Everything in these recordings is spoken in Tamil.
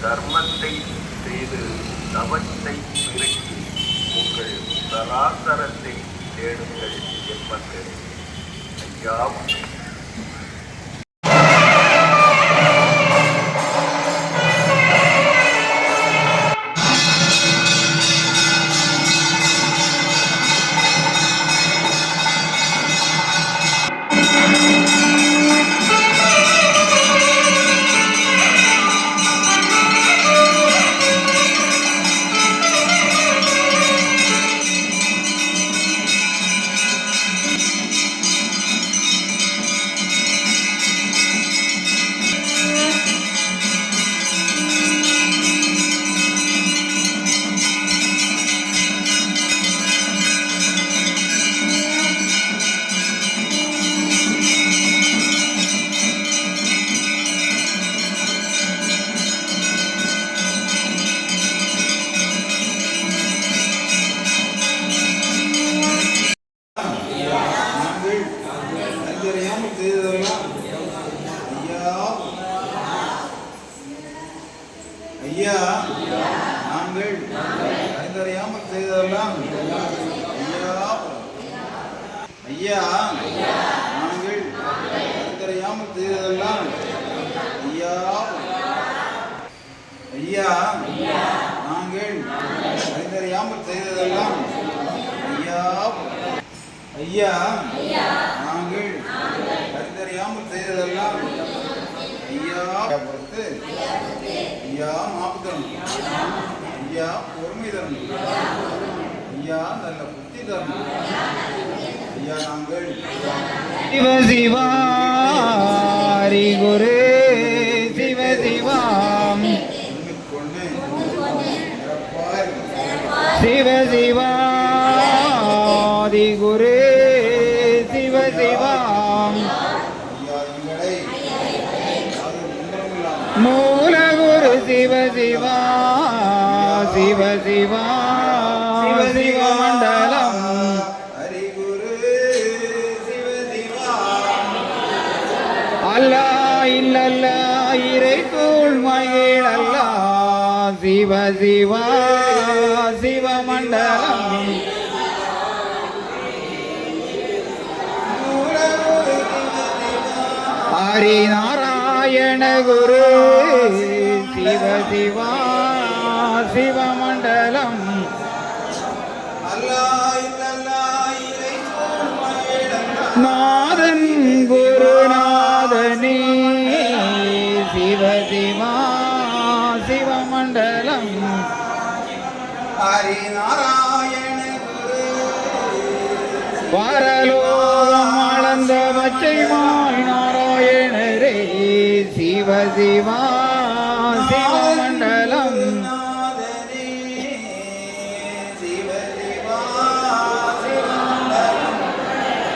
தர்மத்தை செய்து தவத்தை பெருக்கி உங்கள் சராசரத்தை தேடுங்கள் என்பது ஐயா. ஐயா, நாங்கள் அறிந்தறியாமல் செய்ததெல்லாம் ஐயா, நாங்கள் அறிந்தறியாமல் செய்ததெல்லாம் ஐயா, ஐயா, நாங்கள் அறிந்தறியாமல் செய்ததெல்லாம் ஐயா, ஐயா, நாங்கள் அறிந்தறியாமல் செய்ததெல்லாம் ஐயா பொறுத்து ஐயா மாப்பு தரணும், ஐயா பொறுமை தரணும், ஐயா நல்ல புத்தி தரணும், ஐயா நாங்கள் சிவ சிவாரி குரு சிவ சிவாம் கொண்டு சிவ சிவாதி குரு சிவ சிவாம் மூல குரு சிவ சிவா சிவ சிவா சிவ மண்டலம் ஹரிகுரு சிவ சிவா அல்லா இல்லல்ல இறைத்தூள் மகிழ் அல்லா சிவ சிவா சிவ மண்டலம் ஹரி நாராயண குரு சிவ சிவா சிவ மண்டலம் நாதன் குருநாதனே சிவ சிவா சிவ மண்டலம் ஹரி நாராயண குரு பரலோகம் அளந்த பச்சைமாய் நாராயணரே சிவ சிவா சிவ மண்டலம்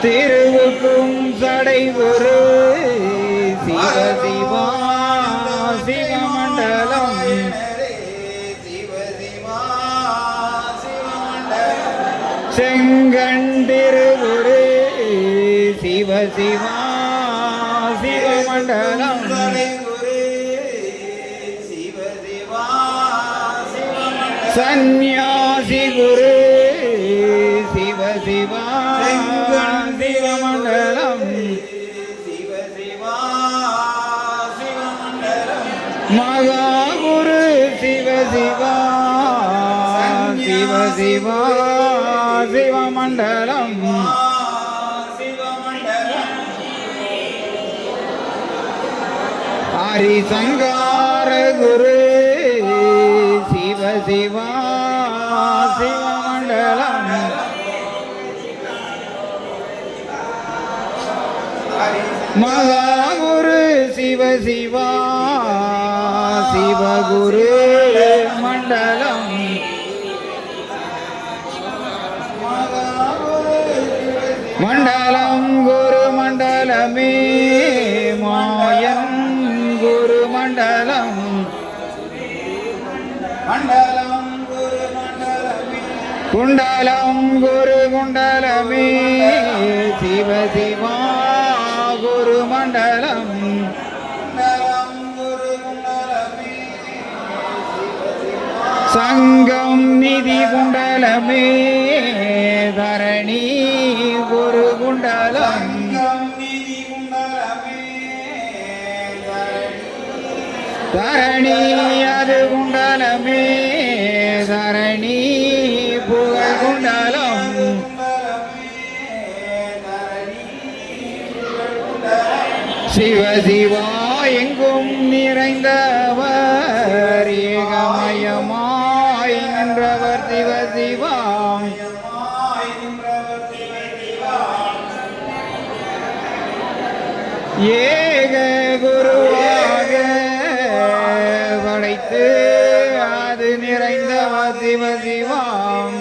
திருவுக்கும் சடைகுரு சிவ சிவா சிவ மண்டலம் செங்கண்டிருகுரு சிவ சிவா சிவ மண்டலம் சந்நியாசி குரு சிவ சிவா சிவ மண்டலம் மகா குரு சிவ சிவா சிவ சிவா சிவ மண்டலம் ஹரிசங்கார குரு சிவ சிவா சிவ மண்டலம் மகாகுரு சிவ சிவா சிவகுரு மண்டலம் மண்டலம் குரு மண்டலமே மாயன் குரு மண்டலம் மண்டலம் குரு மண்டலமே குண்டலம் குரு குண்டலமே சிவ சிவா குரு மண்டலம் மண்டலம் குரு மண்டலமே சங்கம் நிதி குண்டலமே தரணி குரு குண்டலம் நிதி குண்டலமே தரணி அது குண்டலமே தரணி புகழ் குண்டலம் சிவ சிவா எங்கும் நிறைந்தவர் ஏகமயமாய் நின்றவர் சிவ சிவா ஏக குருவாக படைத்து அது நிறைந்தவர் சிவ சிவாம்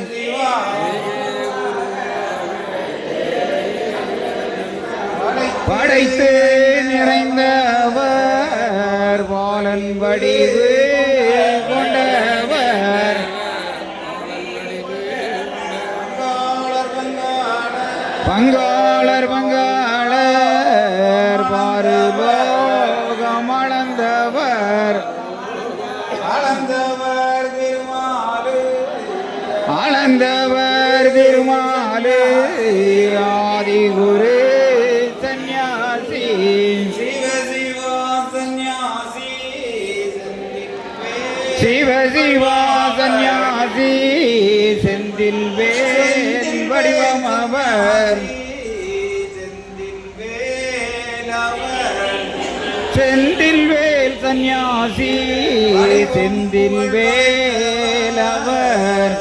படைத்து நிறைந்தவர் பாலன் வடிவு கொண்டவர் பங்காளர் பங்காளர் பாருலோகம் அளந்தவர் அளந்தவர் திருமாலு அளந்தவர் திருமாலு ஆதிகுரு சந்நியாசி சிவ சிவா சந்நியாசி சிவ சிவா சந்நியாசி செந்தில் வேல் வடிவம் அவர் செந்தில் வேல் சந்நியாசி செந்தில் வேல் அவர்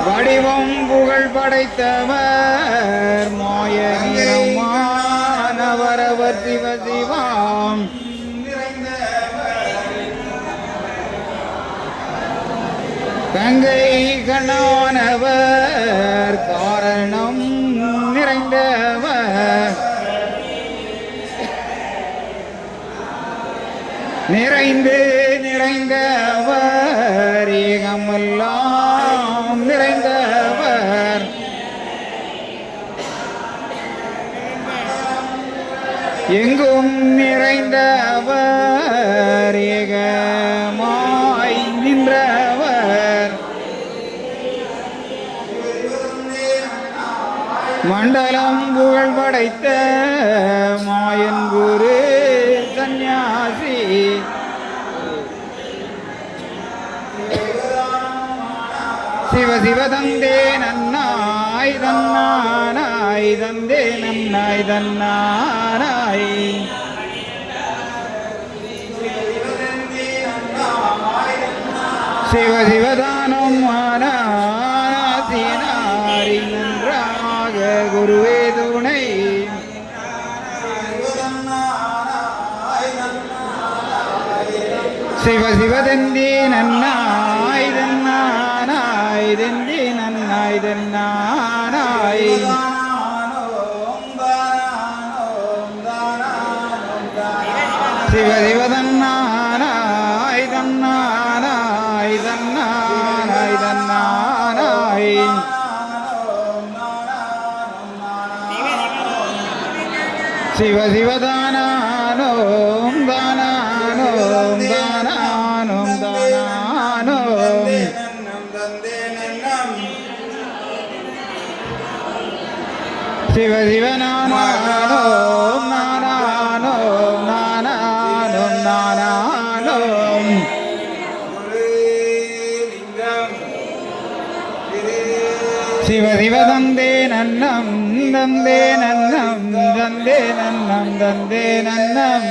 வடிவம் புகழ் படைத்தவர் மாய நிறமானவரவர் சிவ சிவாம் கங்கை கண்ணானவர் காரணம் நிறைந்தவர் நிறைந்து நிறைந்தவர் ஏகமெல்லாம் நிறைந்தவர் எங்கும் நிறைந்தவர் ஏகமாய் நின்றவர் மண்டலம் புகழ் படைத்த மாயன் குரு சந்நியாசி சிவ சிவ தந்தே நன்னாய் தன்னானாய் தந்தே நன்னாய் தன்னானாய் சிவ சிவதானம் ஆனாசினாரி நன்றாக குருவே துணை சிவ சிவதந்தி நன்னாய் தன்னானாய் தந்தி நன்னாய் தன்னானாய் சிவ சிவதன்னானாய் தன்னானாய் தன்னானாய் தன்னானாய் சிவ சிவதானானோம் தானானோம் தானானோம் தானானோம் சிவ சிவனானோம் நானானோம் நானானோம் நானானோம் சிவ சிவ தந்தே நன்னம் தந்தே நன்னம் தந்தே நன்னம் தந்தே நன்னம்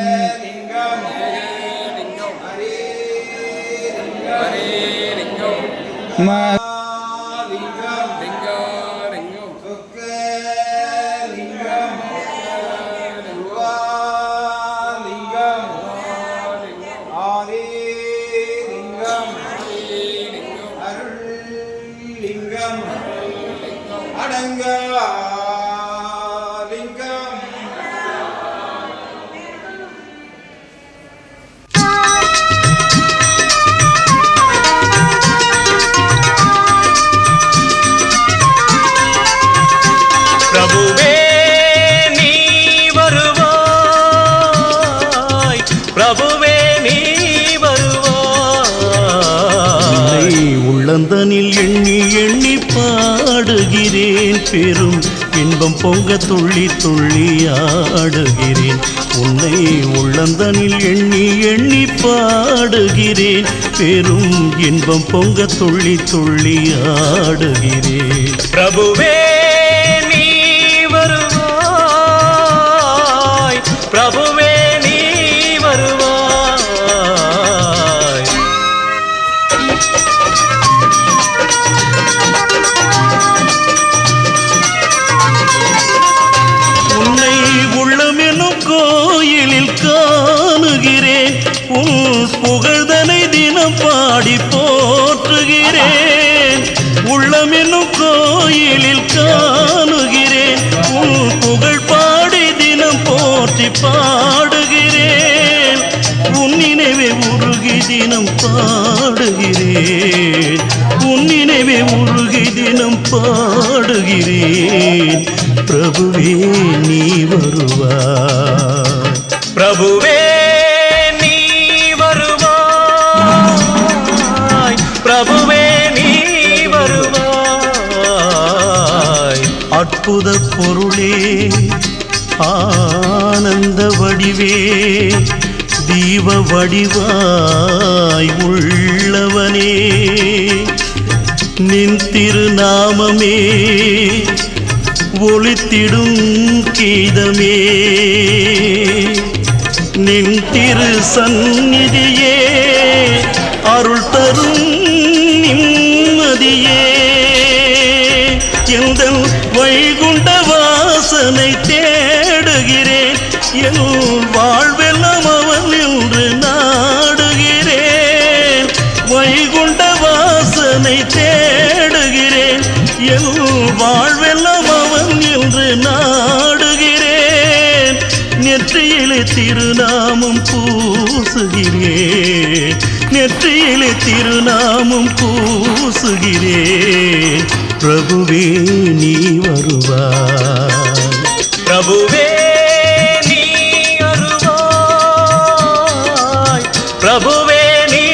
உள்ளந்தனில் எண்ணி எண்ணி பாடுகிறேன் பெரும் இன்பம் பொங்க துள்ளி துள்ளி ஆடுகிறேன் உன்னை உள்ளந்தனில் எண்ணி எண்ணி பாடுகிறேன் பெரும் இன்பம் பொங்க துள்ளி துள்ளி ஆடுகிறேன் பிரபுவே நீ வருவாய் பிரபுவே நீ வருவாய் உன்னை உள்ளமெனும் கோயிலில் காணுகிறேன் உன் புகழ்தனை தினம் பாடி போற்றுகிறேன் உள்ளமெனும் கோயிலில் காணுகிறேன் உன் புகழ் பாடி தினம் போற்றி பாடுகிறேன் உன் நினைவே உருகி தினம் பாடுகிறேன் உன் நினைவே உருகி தினம் பாடுகிறேன் பிரபுவே நீ வருவாய் பிரபுவே நீ வருவாய் பிரபுவே நீ வருவாய் அற்புத பொருளே ஆனந்த வடிவே தீப வடிவாய் உள்ளவனே நின் திருநாமமே ஒளித்திடும் கீதமே நின் திரு சந்நிதியே அருள் தரும் நிம்மதியே எந்தன் வைகுண்ட வாசனை தேடுகிறேன் என் வாழ்வெல்லாம் அவன் என்று நாடுகிறேன் வைகுண்ட வாசனை தேடுகிறேன் என் வாழ்வெல்லாம் அவன் என்று நாடுகிறேன் நெற்றியிலே திருநாமம் பூசுகிறேன் நெற்றியிலே திருநாமம் பூசுகிறேன் பிரபுவே நீ வருவாய் பிரபுவே நீ வருவாய் பிரபுவே நீ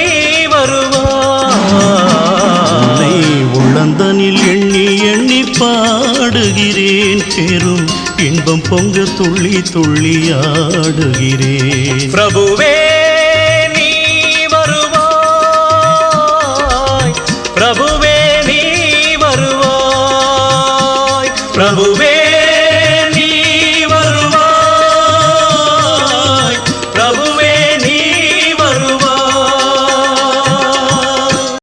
வருவாய் உள்ளந்தனில் எண்ணி எண்ணி பாடுகிறேன் பெரும் இன்பம் பொங்க துள்ளி துள்ளி ஆடுகிறேன் பிரபுவே